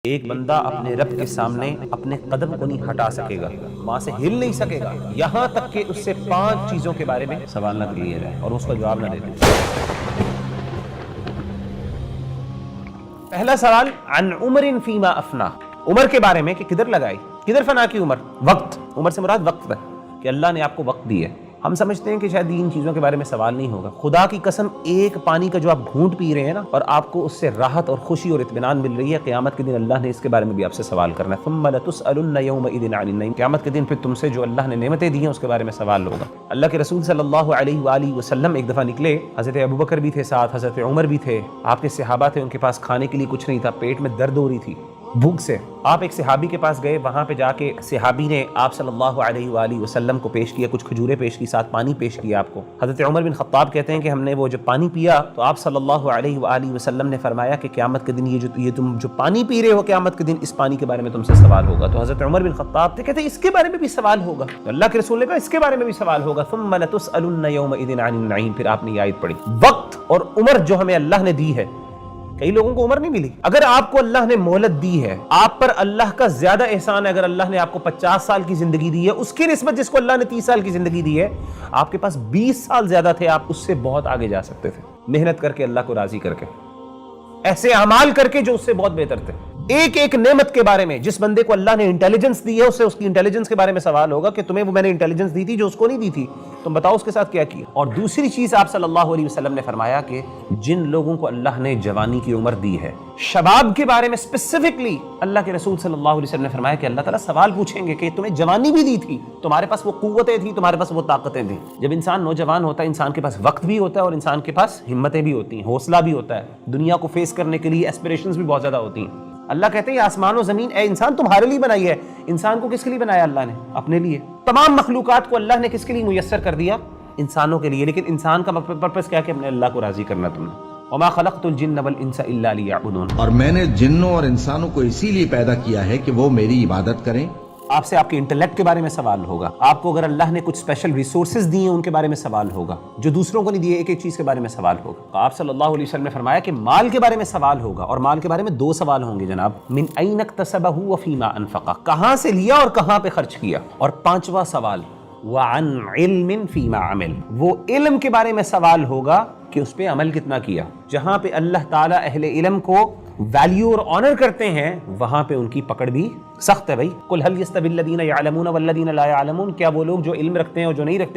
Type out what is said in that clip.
ایک بندہ اپنے رب کے سامنے اپنے قدم کو نہیں ہٹا سکے گا، وہاں سے ہل نہیں سکے گا یہاں تک کہ اس سے 5 چیزوں کے بارے میں سوال نہ کیا جائے اور اس کا جواب نہ دے دے۔ پہلا سوال عن عمر فیما افنا، عمر کے بارے میں کہ کدھر لگائی، کدھر فنا کی عمر، وقت، عمر سے مراد وقت ہے کہ اللہ نے آپ کو وقت دی ہے۔ ہم سمجھتے ہیں کہ شاید ان چیزوں کے بارے میں سوال نہیں ہوگا، خدا کی قسم ایک پانی کا جو آپ گھونٹ پی رہے ہیں نا اور آپ کو اس سے راحت اور خوشی اور اطمینان مل رہی ہے، قیامت کے دن اللہ نے اس کے بارے میں بھی آپ سے سوال کرنا ہے۔ ثم لتسألن یومئذ عن النعیم، قیامت کے دن پھر تم سے جو اللہ نے نعمتیں دی ہیں اس کے بارے میں سوال ہوگا۔ اللہ کے رسول صلی اللہ علیہ وآلہ وسلم ایک دفعہ نکلے، حضرت ابوبکر بھی تھے ساتھ، حضرت عمر بھی تھے، آپ کے صحابہ تھے، ان کے پاس کھانے کے لیے کچھ نہیں تھا، پیٹ میں درد ہو رہی تھی بھوک سے۔ آپ ایک صحابی کے پاس گئے، وہاں پہ جا کے صحابی نے آپ صلی اللہ علیہ وآلہ وسلم کو پیش کیا، کچھ کھجوریں پیش کی، ساتھ پانی پیش کیا آپ کو۔ حضرت عمر بن خطاب کہتے ہیں کہ ہم نے وہ جو پانی پیا تو آپ صلی اللہ علیہ وآلہ وسلم نے فرمایا کہ قیامت کے دن یہ تم جو پانی پی رہے ہو، قیامت کے دن اس پانی کے بارے میں تم سے سوال ہوگا۔ تو حضرت عمر بن خطاب تھے، کہتے ہیں اس کے بارے میں بھی سوال ہوگا۔ تو اللہ کے رسول نے کہا اس کے بارے میں بھی سوال ہوگا۔ ثم لتسألن یومئذ عن النعیم، پھر آپ نے یہ آیت پڑھی۔ وقت اور عمر جو ہمیں اللہ نے دی ہے، کئی لوگوں کو عمر نہیں ملی، اگر آپ کو اللہ نے مہلت دی ہے، آپ پر اللہ کا زیادہ احسان ہے۔ اگر اللہ نے آپ کو 50 سال کی زندگی دی ہے، اس کی نسبت جس کو اللہ نے 30 سال کی زندگی دی ہے، آپ کے پاس 20 سال زیادہ تھے، آپ اس سے بہت آگے جا سکتے تھے، محنت کر کے، اللہ کو راضی کر کے، ایسے اعمال کر کے جو اس سے بہت بہتر تھے۔ ایک ایک نعمت کے بارے میں، جس بندے کو اللہ نے انٹیلیجنس دی ہے، اس سے اس کی انٹیلیجنس کے بارے میں سوال ہوگا کہ تمہیں وہ میں نے انٹیلیجنس دی تھی جو اس کو نہیں دی تھی، تم بتاؤ اس کے ساتھ کیا کیا۔ اور دوسری چیز آپ صلی اللہ علیہ وسلم نے فرمایا کہ جن لوگوں کو اللہ نے جوانی کی عمر دی ہے، شباب کے بارے میں اسپیسیفکلی اللہ کے رسول صلی اللہ علیہ وسلم نے فرمایا کہ اللہ تعالیٰ سوال پوچھیں گے کہ تمہیں جوانی بھی دی تھی، تمہارے پاس وہ قوتیں تھیں، تمہارے پاس وہ طاقتیں تھیں۔ جب انسان نوجوان ہوتا ہے، انسان کے پاس وقت بھی ہوتا ہے اور انسان کے پاس ہمتیں بھی ہوتی ہیں، حوصلہ بھی ہوتا ہے، دنیا کو فیس کرنے کے لیے ایسپریشنز بھی بہت زیادہ ہوتی ہیں۔ اللہ کہتے ہیں یہ آسمان و زمین اے انسان تمہارے لیے بنائی ہے۔ انسان کو کس کے لیے بنایا اللہ نے؟ اپنے لیے۔ تمام مخلوقات کو اللہ نے کس کے لیے میسر کر دیا؟ انسانوں کے لیے۔ لیکن انسان کا پرپس کیا کہ اپنے اللہ کو راضی کرنا تم نے۔ وما خلقت الجن والانس الا ليعبدون، اور میں نے جنوں اور انسانوں کو اسی لیے پیدا کیا ہے کہ وہ میری عبادت کریں۔ آپ سے آپ کے انٹلیکٹ کے بارے میں سوال ہوگا، آپ کو اگر اللہ نے کچھ اسپیشل ریسورسز دیے ہیں ان کے بارے میں سوال ہوگا، جو دوسروں کو نہیں دیے، ایک ایک چیز کے بارے میں سوال ہوگا۔ آپ صلی اللہ علیہ وسلم نے فرمایا کہ مال کے بارے میں سوال ہوگا، اور مال کے بارے میں 2 سوال ہوں گے جناب، من این اکتسبہ وفیما انفقہ، کہاں سے لیا اور کہاں پہ خرچ کیا۔ اور 5واں سوال وعن علم فیما عمل، وہ علم کے بارے میں سوال ہوگا کہ اس پہ عمل کتنا کیا۔ جہاں پہ اللہ تعالیٰ اہل علم کو ویلیو اور آنر کرتے ہیں، وہاں پہ ان کی پکڑ بھی سخت ہے۔ بھائی قل هل يستوي الذين يعلمون والذين لا يعلمون، کیا وہ لوگ جو علم رکھتے ہیں اور جو نہیں رکھتے